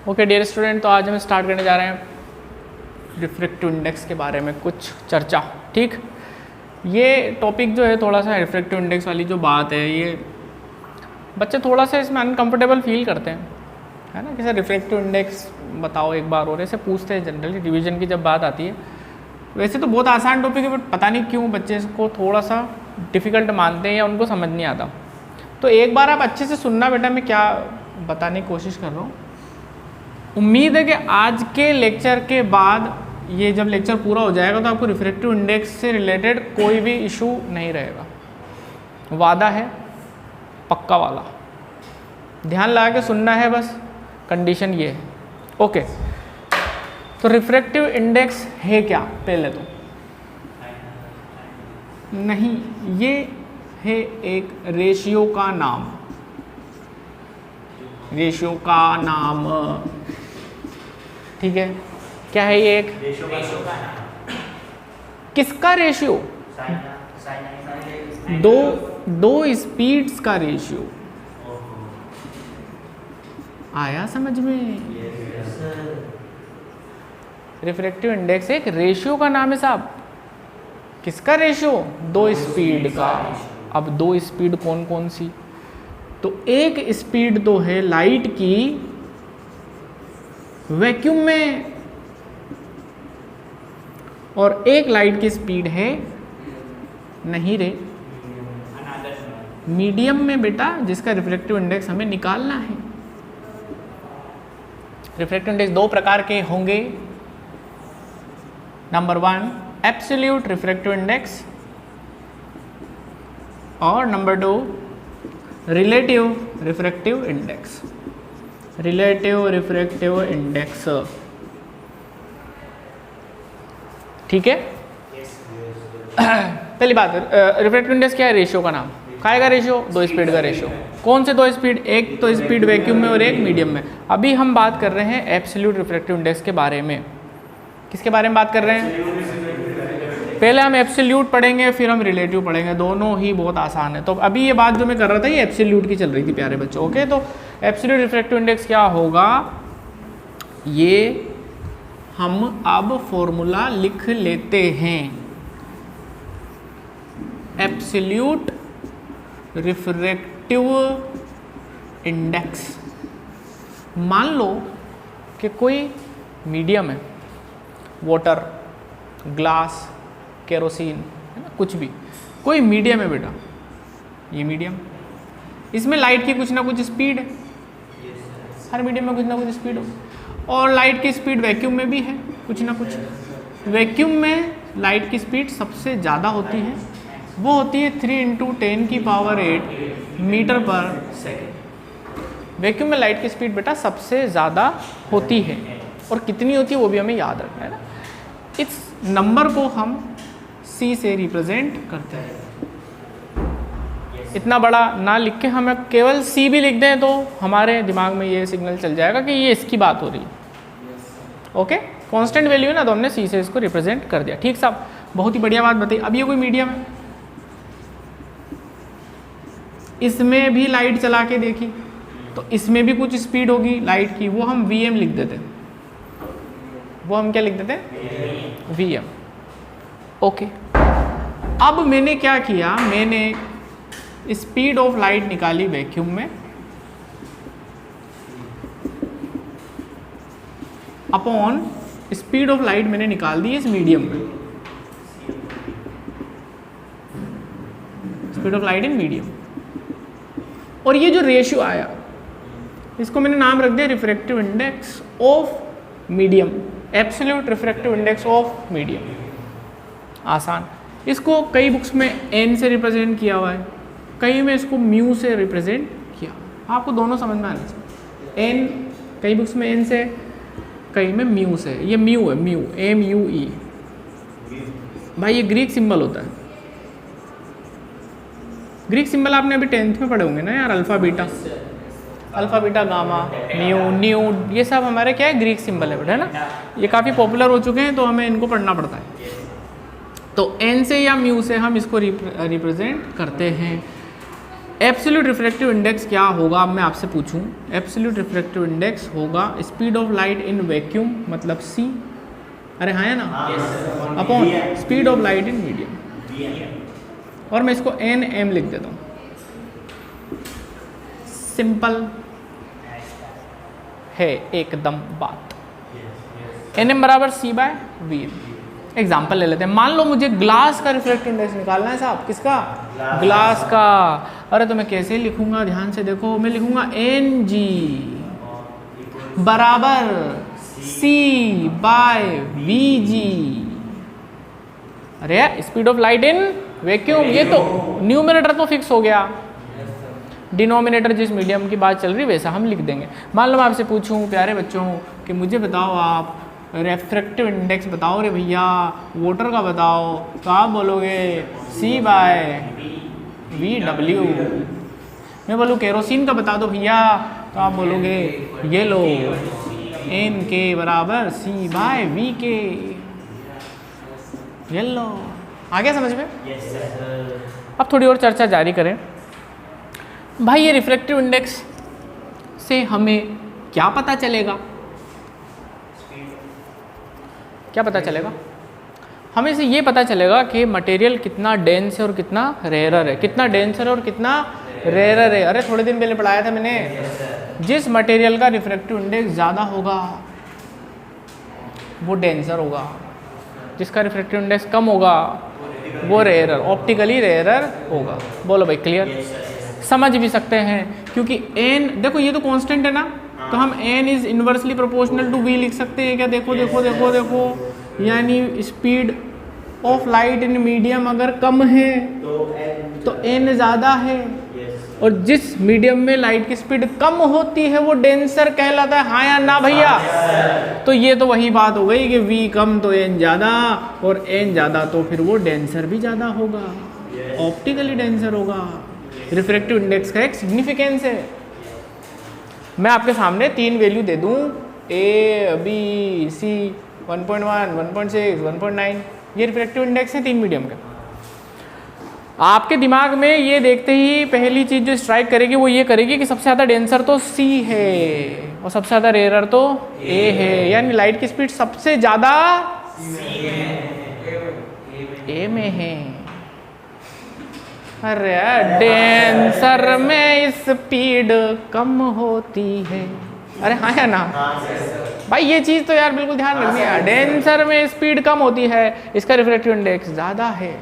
Okay dear student, तो आज हम स्टार्ट करने जा रहे हैं रिफ्रैक्टिव इंडेक्स के बारे में कुछ चर्चा। ठीक, ये टॉपिक जो है थोड़ा सा रिफ्रैक्टिव इंडेक्स वाली जो बात है, ये बच्चे थोड़ा सा इसमें अनकंफर्टेबल फील करते हैं, है ना। कि रिफ्रैक्टिव इंडेक्स बताओ एक बार, और ऐसे पूछते हैं जनरली डिवीजन की जब बात आती है। वैसे तो बहुत आसान टॉपिक है, बट पता नहीं क्यों बच्चे इसको थोड़ा सा डिफ़िकल्ट मानते हैं या उनको समझ नहीं आता। तो एक बार आप अच्छे से सुनना बेटा, मैं क्या बताने की कोशिश कर रहा हूँ। उम्मीद है कि आज के लेक्चर के बाद, ये जब लेक्चर पूरा हो जाएगा तो आपको रिफ्रैक्टिव इंडेक्स से रिलेटेड कोई भी इशू नहीं रहेगा। वादा है पक्का वाला, ध्यान लगा के सुनना है बस, कंडीशन ये है। ओके, तो रिफ्रैक्टिव इंडेक्स है क्या? पहले तो नहीं, ये है एक रेशियो का नाम, रेशियो का नाम। ठीक है, क्या है ये? एक किसका रेशियो? दो स्पीड्स का रेशियो। आया समझ में? रिफ्रैक्टिव इंडेक्स एक रेशियो का नाम है साहब। किसका रेशियो? दो स्पीड का। अब दो स्पीड कौन कौन सी? तो एक स्पीड तो है लाइट की वैक्यूम में, और एक लाइट की स्पीड है, नहीं रे, मीडियम में बेटा, जिसका रिफ्रैक्टिव इंडेक्स हमें निकालना है। रिफ्रैक्टिव इंडेक्स दो प्रकार के होंगे। नंबर 1 एब्सोल्यूट रिफ्रैक्टिव इंडेक्स, और number 2 relative refractive index. Relative refractive index, ठीक है। पहली बात, रिफ्रैक्टिव इंडेक्स क्या है? रेशियो का नाम। काय का रेशियो? दो स्पीड का रेशियो। कौन से दो स्पीड? एक तो स्पीड वैक्यूम में और एक मीडियम में। अभी हम बात कर रहे हैं एब्सोल्यूट रिफ्रैक्टिव इंडेक्स के बारे में। किसके बारे में बात कर रहे हैं? पहले हम एब्सोल्यूट पढ़ेंगे, फिर हम रिलेटिव पढ़ेंगे। दोनों ही बहुत आसान है। तो अभी ये बात जो मैं कर रहा था, ये एब्सोल्यूट की चल रही थी प्यारे बच्चों। ओके, तो एब्सोल्यूट रिफ्रैक्टिव इंडेक्स क्या होगा, ये हम अब फॉर्मूला लिख लेते हैं। एब्सोल्यूट रिफ्रैक्टिव इंडेक्स, मान लो कि कोई मीडियम है, वाटर, ग्लास, केरोसिन, है ना, कुछ भी, कोई मीडियम है बेटा, ये मीडियम, इसमें लाइट की कुछ ना कुछ स्पीड है। हर मीडियम में कुछ ना कुछ स्पीड हो, और लाइट की स्पीड वैक्यूम में भी है कुछ ना कुछ। वैक्यूम में लाइट की स्पीड सबसे ज़्यादा होती है, वो होती है 3 × 10⁸ मीटर पर सेकेंड। वैक्यूम में लाइट की स्पीड बेटा सबसे ज़्यादा होती है, और कितनी होती है वो भी हमें याद रखना है ना। इस नंबर को हम C से रिप्रेजेंट करते हैं। इतना बड़ा ना लिख के हमें केवल C भी लिख दें तो हमारे दिमाग में ये सिग्नल चल जाएगा कि ये इसकी बात हो रही है। ओके, कांस्टेंट वैल्यू है ना, तो हमने C से इसको रिप्रेजेंट कर दिया। ठीक साहब, बहुत ही बढ़िया बात बताई। अब ये कोई मीडियम है, इसमें भी लाइट चला के देखी तो इसमें भी कुछ स्पीड होगी लाइट की, वो हम Vm लिख देते हैं। वो हम क्या लिख देते हैं? Vm। ओके, अब मैंने क्या किया, मैंने स्पीड ऑफ लाइट निकाली वैक्यूम में, अपॉन स्पीड ऑफ लाइट मैंने निकाल दी इस मीडियम में, speed of light in medium. और ये जो रेशियो आया, इसको मैंने नाम रख दिया refractive index of medium, absolute refractive index of medium. आसान। इसको कई बुक्स में n से रिप्रेजेंट किया हुआ है, कई में इसको म्यू से रिप्रेजेंट किया। आपको दोनों समझ में आना चाहिए। n कई बुक्स में n से, कई में म्यू से। ये म्यू है, म्यू, MUE भाई, ये ग्रीक सिंबल होता है। ग्रीक सिंबल आपने अभी 10th में पढ़े होंगे ना यार, alpha beta, alpha beta gamma, mu, new, ये सब हमारे क्या है? ग्रीक सिंबल है बेटा, है ना। ये काफ़ी पॉपुलर हो चुके हैं, तो हमें इनको पढ़ना पड़ता है। तो n से या म्यू से हम इसको रिप्रेजेंट करते हैं। एब्सोल्यूट रिफ्रैक्टिव इंडेक्स क्या होगा, अब मैं आपसे पूछूं। एब्सोल्यूट रिफ्रैक्टिव इंडेक्स होगा speed of light in vacuum मतलब c, अरे हाँ है ना, upon speed of light in medium, और मैं इसको nm लिख देता हूँ। सिंपल है एकदम बात। nm बराबर c बाय वी। एग्जाम्पल ले लेते हैं, मान लो मुझे ग्लास का रिफ्रैक्टिव इंडेक्स निकालना है साहब, किसका, ग्लास का। अरे तो मैं कैसे लिखूंगा, ध्यान से देखो, मैं लिखूंगा Ng बराबर c बाय Vg। अरे speed of light in vacuum, ये तो न्यूमरेटर तो फिक्स हो गया, डिनोमिनेटर जिस मीडियम की बात चल रही वैसा हम लिख देंगे। मान लो मैं आपसे पूछूं प्यारे बच्चों कि मुझे बताओ आप रेफ्रैक्टिव इंडेक्स बताओ रे भैया, वाटर का बताओ, तो आप बोलोगे c बाय वी डब्ल्यू। मैं बोलूँ केरोसिन का बता दो भैया, तो आप बोलोगे ये लो n के बराबर c बाय वी के। ये लो, आ गया समझ में? अब थोड़ी और चर्चा जारी करें। भाई ये रिफ्रैक्टिव इंडेक्स से हमें क्या पता चलेगा, क्या पता चलेगा? हमें से ये पता चलेगा कि मटेरियल कितना डेंस है और कितना रेयरर है, कितना डेंसर है और कितना रेयरर है। अरे थोड़े दिन पहले पढ़ाया था मैंने, जिस मटेरियल का रिफ्रैक्टिव इंडेक्स ज़्यादा होगा वो डेंसर होगा, जिसका रिफ्रैक्टिव इंडेक्स कम होगा वो रेयरर, ऑप्टिकली रेयरर होगा। बोलो भाई क्लियर? समझ भी सकते हैं क्योंकि n देखो ये तो कांस्टेंट है ना, तो हम n is inversely proportional to v लिख सकते हैं क्या? देखो देखो देखो देखो, यानी speed of light in medium अगर कम है तो n ज़्यादा है, और जिस मीडियम में लाइट की स्पीड कम होती है वो डेंसर कहलाता है। हाँ या ना भैया? तो ये तो वही बात हो गई कि v कम तो n ज़्यादा, और n ज़्यादा तो फिर वो डेंसर भी ज़्यादा होगा, ऑप्टिकली डेंसर होगा। रिफ्रैक्टिव इंडेक्स का एक सिग्निफिकेंस है। मैं आपके सामने 3 वैल्यू दे दूं a b c 1.1 1.6 1.9, ये रिफ्रैक्टिव इंडेक्स है 3 मीडियम का। आपके दिमाग में ये देखते ही पहली चीज जो स्ट्राइक करेगी वो ये करेगी कि सबसे ज़्यादा डेंसर तो c है और सबसे ज़्यादा रेयरर तो a है, यानी लाइट की स्पीड सबसे ज़्यादा a में है। अरे डेंसर में स्पीड कम होती है। अरे हाँ या ना भाई? ये चीज़ तो यार बिल्कुल ध्यान रखनी है। डेंसर में स्पीड कम होती है, इसका रिफ्रैक्टिव इंडेक्स ज़्यादा है,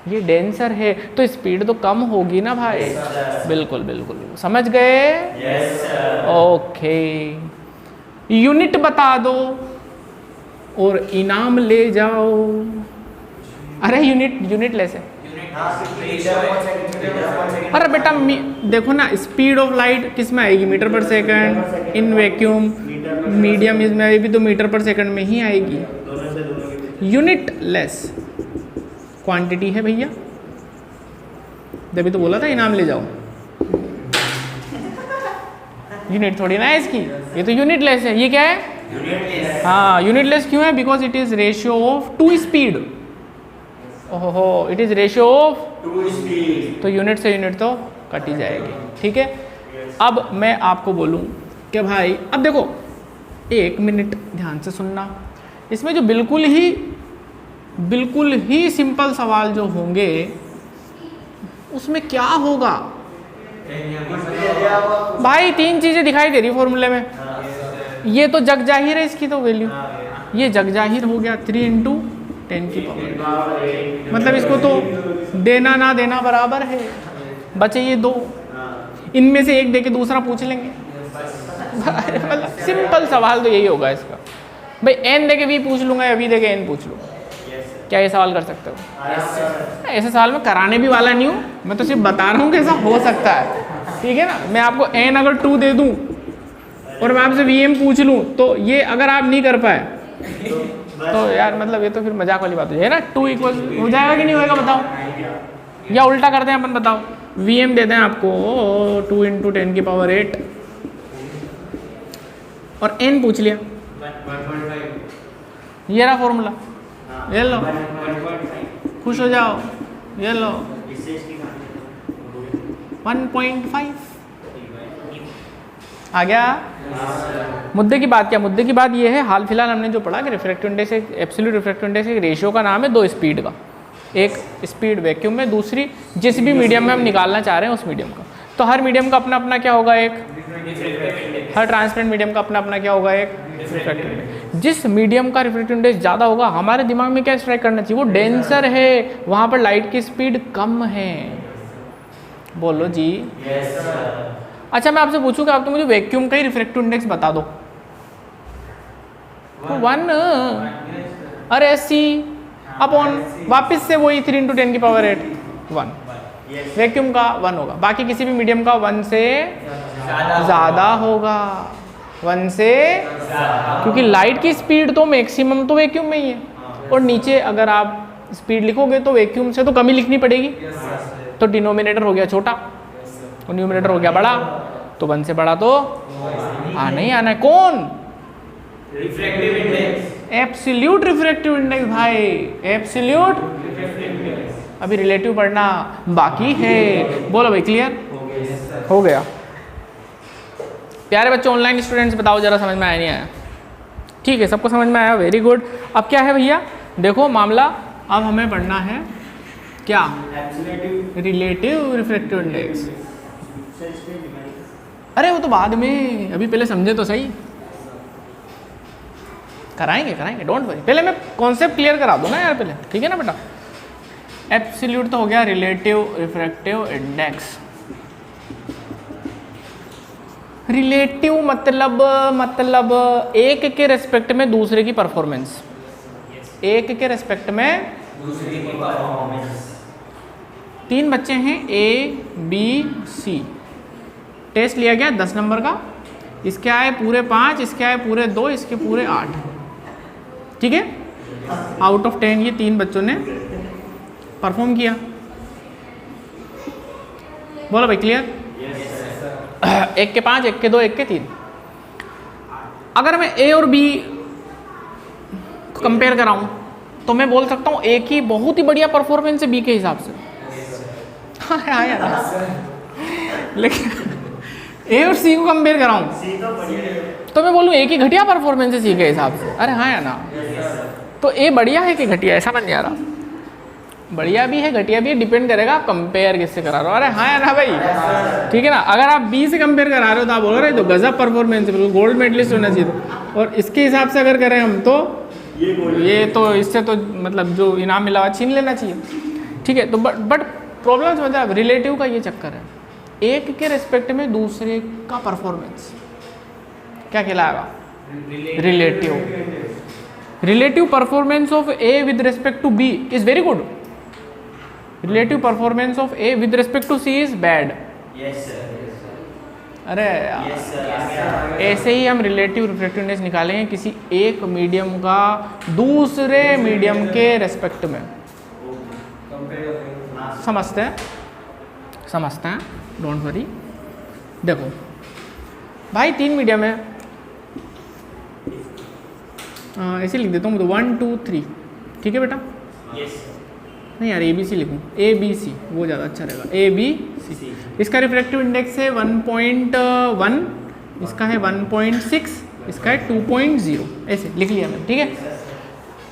ये डेंसर है तो स्पीड तो कम होगी ना भाई। बिल्कुल बिल्कुल, समझ गए? ओके, यूनिट बता दो और इनाम ले जाओ। अरे यूनिट लेस है। अरे बेटा देखो ना, स्पीड ऑफ लाइट किस में आएगी? मीटर पर सेकंड। इन वैक्यूम मीडियम इसमें आएगी तो मीटर पर सेकंड में ही आएगी। यूनिट लेस क्वांटिटी है भैया, तभी तो बोला था इनाम ले जाओ। यूनिट थोड़ी ना है इसकी, ये तो यूनिट लेस है। ये क्या है? हाँ यूनिट लेस क्यों है? Because it is ratio of two speed. ओहो, it is ratio of two speed, तो यूनिट से यूनिट तो कट ही जाएगी। ठीक है, अब मैं आपको बोलूं कि भाई अब देखो 1 मिनट ध्यान से सुनना, इसमें जो बिल्कुल ही सिंपल सवाल जो होंगे उसमें क्या होगा भाई? 3 चीजें दिखाई दे रही फॉर्मूले में, ये तो जग जाहिर है इसकी तो वैल्यू, ये जग जाहिर हो गया 3 × 10 की पावर, मतलब इसको तो देना ना देना बराबर है। बचे ये 2, इनमें से एक देके दूसरा पूछ लेंगे। मतलब सिंपल सवाल तो यही होगा इसका भाई, n देके v पूछ लूंगा या v देके n पूछ लूंगा। क्या ये सवाल कर सकते हो? ऐसे सवाल में कराने भी वाला नहीं हूँ, मैं तो सिर्फ बता रहा हूँ कि ऐसा हो सकता है। ठीक है ना, मैं आपको n अगर 2 दे दूँ और मैं आपसे vm पूछ लूँ तो ये अगर आप नहीं कर पाए तो यार मतलब ये तो फिर मजाक वाली बात हो जाए ना। 2 = हो जाएगा कि नहीं होएगा बताओ? या उल्टा करते हैं अपन, बताओ। vm देते हैं आपको 2 × 10 की पावर 8 और n पूछ लिया, 1.5, ये रहा फॉर्मूला, ये लो खुश हो जाओ, ये लो 1.5 आ गया। मुद्दे की बात क्या, मुद्दे की बात ये है, हाल फिलहाल हमने जो पढ़ा कि रिफ्रैक्टिव इंडेक्स एक एब्सोल्यूट रिफ्रैक्टिव इंडेक्स एक रेशियो का नाम है दो स्पीड का, एक स्पीड वैक्यूम में, दूसरी जिस भी मीडियम में हम निकालना चाह रहे हैं उस मीडियम का। तो हर मीडियम का अपना अपना क्या होगा, एक हर ट्रांसपेरेंट मीडियम का अपना अपना क्या होगा, एक रिफ्रैक्टिव इंडेक्स। जिस मीडियम का रिफ्रैक्टिव इंडेक्स ज़्यादा होगा, हमारे दिमाग में क्या स्ट्राइक करना चाहिए, वो डेंसर है, वहाँ पर लाइट की स्पीड कम है। बोलो जी। अच्छा मैं आपसे पूछूं कि आप तो मुझे वैक्यूम का ही रिफ्रैक्टिव इंडेक्स बता दो। तो 1 अरे सी अपॉन वापस से वही 3 × 10⁸ 1 वैक्यूम का 1 होगा, बाकी किसी भी मीडियम का 1 से ज़्यादा होगा, 1 से, क्योंकि लाइट की स्पीड तो मैक्सिमम तो वैक्यूम में ही है, और नीचे अगर आप स्पीड लिखोगे तो वैक्यूम से तो कम ही लिखनी पड़ेगी। तो डिनोमिनेटर हो गया छोटा और न्यूमिनेटर हो गया बड़ा, तो 1 से बड़ा तो आना ही आना है। कौन? Refractive index, absolute refractive index भाई, एब्सोल्यूट। अभी रिलेटिव पढ़ना बाकी है। बोलो भाई, क्लियर हो गया? प्यारे बच्चों, ऑनलाइन स्टूडेंट्स बताओ जरा, समझ में आया नहीं आया? ठीक है, सबको समझ में आया, वेरी गुड। अब क्या है भैया, देखो मामला, अब हमें पढ़ना है क्या, रिलेटिव रिफ्रैक्टिव इंडेक्स। अरे वो तो बाद में, अभी पहले समझे तो सही। कराएंगे कराएंगे, डोंट वरी, पहले मैं कॉन्सेप्ट क्लियर करा दूँ ना यार पहले, ठीक है ना बेटा। एब्सोल्यूट तो हो गया रिलेटिव रिफ्रैक्टिव इंडेक्स। रिलेटिव मतलब एक के रेस्पेक्ट में दूसरे की परफॉर्मेंस, एक के रेस्पेक्ट में दूसरे की परफॉर्मेंस। 3 बच्चे हैं A B C, टेस्ट लिया गया 10 नंबर का, इसके आए पूरे 5, इसके आए पूरे 2, इसके पूरे 8, ठीक है। आउट ऑफ 10 ये 3 बच्चों ने परफॉर्म किया। बोलो भाई, क्लियर? एक के 5, एक के 2, एक के 3। अगर मैं A और B को कंपेयर कराऊं तो मैं बोल सकता हूं A की बहुत ही बढ़िया परफॉर्मेंस है B के हिसाब से। हाँ यार, लेकिन A और C को कंपेयर कराऊं तो मैं बोलूं A की घटिया परफॉर्मेंस है C के हिसाब से। अरे हाँ या ना? तो A बढ़िया है कि घटिया, ऐसा मन नहीं आ रहा। बढ़िया भी है घटिया भी है, डिपेंड करेगा आप कंपेयर किससे करा रहे हो। अरे हाँ या ना भाई, ठीक है ना। अगर आप B से कंपेयर करा रहे हो तो आप बोल रहे हो तो गजब परफॉर्मेंस है, बिल्कुल गोल्ड मेडलिस्ट होना चाहिए था। और इसके हिसाब से अगर करें हम तो ये तो इससे तो मतलब जो इनाम मिला हुआ छीन लेना चाहिए, ठीक है। तो बट प्रॉब्लम समझ आप, रिलेटिव का ये चक्कर है, एक के रिस्पेक्ट में दूसरे का परफॉर्मेंस क्या कहलाएगा, relative. Relative performance of A with respect to B is very good, relative performance of A with respect to C is bad. अरे ऐसे ही हम रिलेटिव रिफ्रैक्टिव इंडेक्स निकालेंगे किसी एक मीडियम का दूसरे मीडियम के रेस्पेक्ट में। समझते हैं, डोंट वरी। देखो भाई 3 मीडियम है, ऐसे लिख देता हूँ तो 1 2 3, ठीक है बेटा? नहीं यार ABC लिखूँ, ABC वो ज़्यादा अच्छा रहेगा, ABC। इसका रिफ्रैक्टिव इंडेक्स है 1.1, इसका है 1.6, इसका है 2.0, ऐसे लिख लिया मैंने, ठीक है।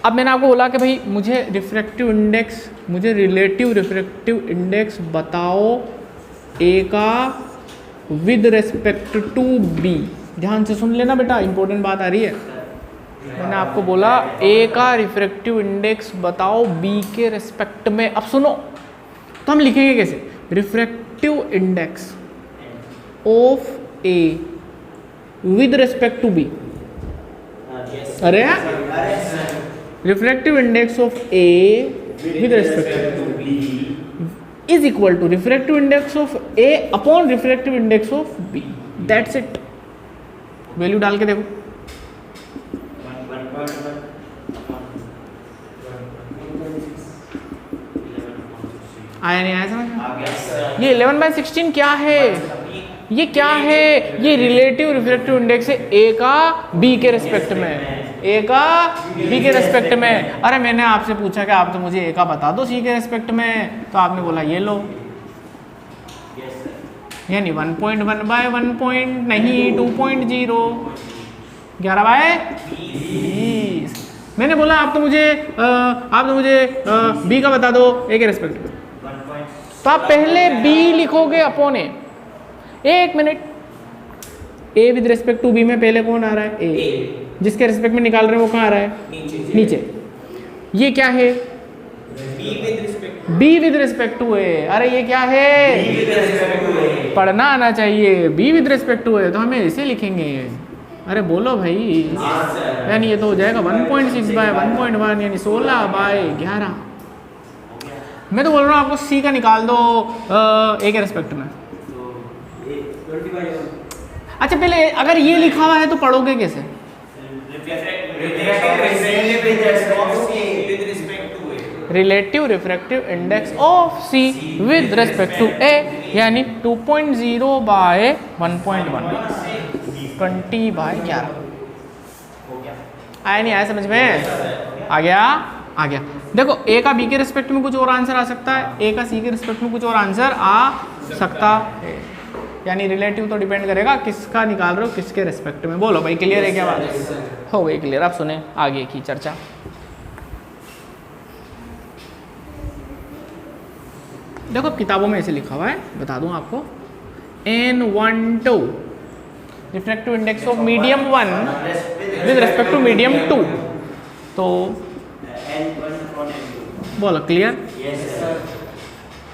अब मैंने आपको बोला कि भाई मुझे रिफ्रैक्टिव इंडेक्स, मुझे रिलेटिव रिफ्रैक्टिव इंडेक्स बताओ A का विद रेस्पेक्ट टू B। ध्यान से सुन लेना बेटा, इंपॉर्टेंट बात आ रही है। मैंने आपको बोला A का रिफ्रैक्टिव इंडेक्स बताओ B के रेस्पेक्ट में। अब सुनो, तो हम लिखेंगे कैसे, refractive index of A with respect to B। अरे refractive index of A with respect to B is equal to refractive index of A upon refractive index of B। That's it. Value डाल के देखो, आया नहीं आया समझ? ये 11/16 क्या है, ये क्या है, ये रिलेटिव रिफ्रैक्टिव इंडेक्स है A का B के रेस्पेक्ट में, A का B के रेस्पेक्ट में। अरे मैंने आपसे पूछा कि आप तो मुझे A का बता दो C के रेस्पेक्ट में, तो आपने बोला ये लो। यानी 1.1 बाय 1 नहीं 2.0 11 बाय 20। मैंने बोला आप तो मुझे b का बता दो a के रेस्पेक्ट में, तो आप पहले b लिखोगे अपॉन a। एक minute, a with respect to b में पहले कौन आ रहा है? a। जिसके रेस्पेक्ट में निकाल रहे हैं वो कहाँ आ रहा है? नीचे। ये क्या है? b with respect to a। अरे ये क्या है? पढ़ना आना चाहिए। b with respect to a तो हमें इसे लिखेंगे। अरे बोलो भाई, यानी ये तो हो जाएगा 1.6 बाय 1.1 यानी 16 बाय 11। मैं तो बोल रहा हूँ आपको c का निकाल दो a के रेस्पेक्ट में। अच्छा पहले अगर ये लिखा हुआ है तो पढ़ोगे कैसे? Relative refractive index of C with respect to A यानी 2.0 बाय 1.1 20 बाय 11। आया नहीं आया समझ में? आ गया? आ गया। देखो A का B के रिस्पेक्ट में कुछ और आंसर आ सकता है, A का C के रिस्पेक्ट में कुछ और आंसर आ सकता है। यानी रिलेटिव तो डिपेंड करेगा किसका निकाल रहे हो किसके रिस्पेक्ट में। बोलो भाई क्लियर है क्या बात? हो गई क्लियर। आप सुने आगे की चर्चा। देखो किताबों में ऐसे लिखा हुआ है, बता दूं आपको, N12 refractive index of medium 1 with respect to medium 2। तो बोलो क्लियर?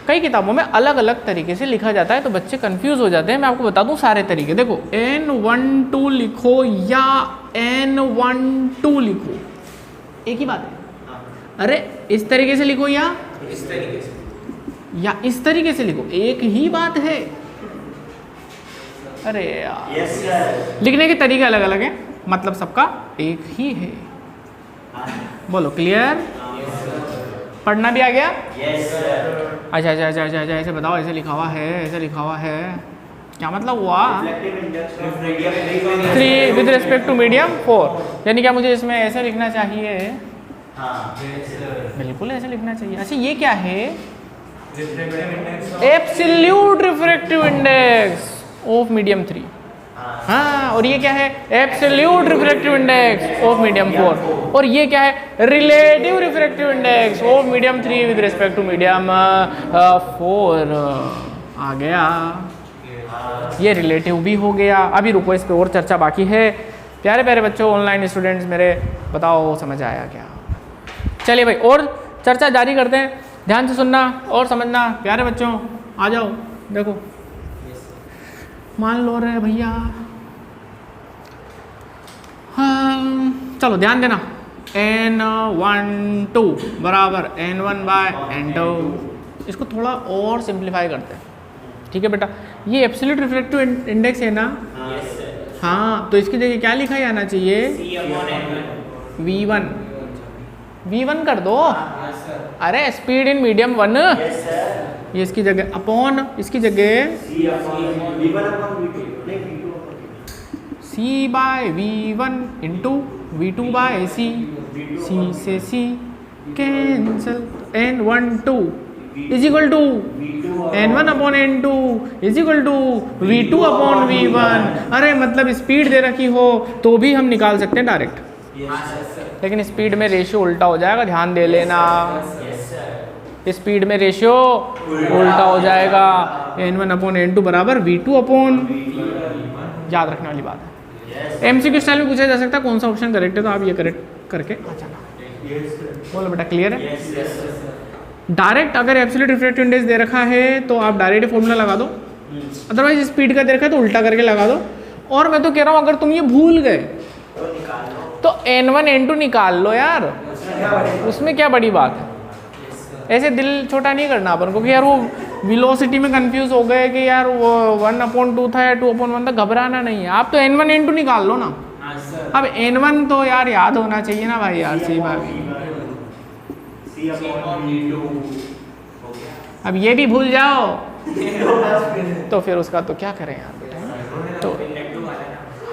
कई किताबों में अलग अलग तरीके से लिखा जाता है तो बच्चे कंफ्यूज हो जाते हैं। मैं आपको बता दूं सारे तरीके। देखो N12 लिखो या N12 लिखो, एक ही बात है। अरे इस तरीके से लिखो या इस तरीके से, या इस तरीके से लिखो, एक ही बात है। अरे यार लिखने के तरीके अलग अलग हैं, मतलब सबका एक ही है। बोलो क्लियर? पढ़ना भी आ गया? अच्छा अच्छा अच्छा अच्छा अच्छा ऐसे बताओ, ऐसे लिखा हुआ है, ऐसे लिखा हुआ है, क्या मतलब हुआ? 3 विद रिस्पेक्ट टू मीडियम 4, यानी क्या मुझे इसमें ऐसे लिखना चाहिए? बिल्कुल ऐसे लिखना चाहिए। अच्छा ये क्या है? Absolute refractive index of medium 3। हाँ, और ये क्या है? Absolute refractive index of medium 4। और ये क्या है? Relative refractive index of medium 3 with respect to medium 4। आ गया, ये रिलेटिव भी हो गया। अभी रुको, इस पे और चर्चा बाकी है। प्यारे प्यारे बच्चों, ऑनलाइन स्टूडेंट्स मेरे, बताओ समझ आया क्या? चलिए भाई और चर्चा जारी करते हैं। ध्यान से सुनना और समझना प्यारे बच्चों। आ जाओ, देखो मान लो रे भैया, हाँ चलो ध्यान देना। N12 बराबर N1 बाय N2। इसको थोड़ा और सिंप्लीफाई करते हैं, ठीक है बेटा? ये एब्सोल्यूट रिफ्रैक्टिव इंडेक्स है ना? हाँ, तो इसकी जगह क्या लिखा जाना चाहिए? V1। V1 कर दो। अरे स्पीड इन मीडियम 1, ये इसकी जगह अपॉन, इसकी जगह C by V1 into V2 by C। C से C cancel. N12 is equal to N1 upon N2 is equal to V2 upon V1। अरे मतलब स्पीड दे रखी हो तो भी हम निकाल सकते हैं डायरेक्ट, लेकिन स्पीड में रेशियो उल्टा हो जाएगा, ध्यान दे लेना। स्पीड में रेशियो उल्टा हो जाएगा। N1 अपॉन N2 बराबर V2 अपॉन, याद रखने वाली बात है। MCQ स्टाइल में पूछा जा सकता है कौन सा ऑप्शन करेक्ट है, तो आप ये करेक्ट करके आ जाना। बोलो बेटा क्लियर है? डायरेक्ट अगर एब्सोल्यूट रिफ्रैक्टिव इंडेक्स दे रखा है तो आप डायरेक्ट फॉर्मूला लगा दो, अदरवाइज स्पीड का दे रखा है तो उल्टा करके लगा दो। और मैं तो कह रहा हूँ अगर तुम ये भूल गए तो N1 N2 निकाल लो यार, उसमें क्या बड़ी बात है। ऐसे दिल छोटा नहीं करना अपन को कि यार वो वेलोसिटी में कंफ्यूज हो गए कि यार वो 1/2 था या 2/1 था। घबराना नहीं है, आप तो N1 N2 निकाल लो ना। अब N1 तो यार याद होना चाहिए ना भाई यार, सी बात। अब ये भी भूल जाओ तो फिर उसका तो क्या करें यार बेटा। तो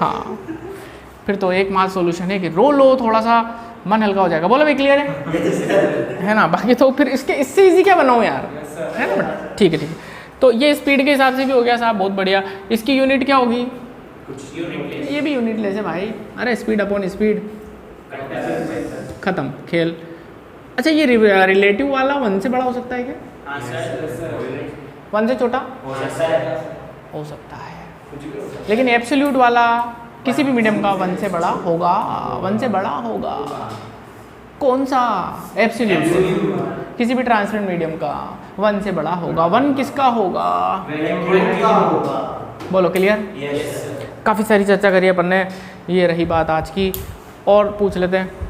हाँ, फिर तो एकमात्र सॉल्यूशन है कि रो लो, थोड़ा सा मन हल्का हो जाएगा। बोलो भाई क्लियर है ना? बाकी तो फिर इससे इजी क्या बनाऊं यार, है ना बेटा? ठीक है ठीक है। तो ये स्पीड के हिसाब से भी हो गया साहब, बहुत बढ़िया। इसकी यूनिट क्या होगी? कुछ यूनिट ये भी यूनिट लेस है भाई। अरे स्पीड अपॉन स्पीड, खत्म खेल। अच्छा ये रिलेटिव वाला 1 से बड़ा हो सकता है क्या? हाँ सर 1 से छोटा हो सकता है। हो सकता है, लेकिन एब्सोल्यूट वाला किसी भी मीडियम का 1 से बड़ा होगा। 1 से बड़ा होगा कौन सा? एब्सोल्यूट। किसी भी ट्रांसपेरेंट मीडियम का 1 से बड़ा होगा। 1 किसका होगा? बोलो क्लियर? Yes sir. काफ़ी सारी चर्चा करी अपन ने, ये रही बात आज की। और पूछ लेते हैं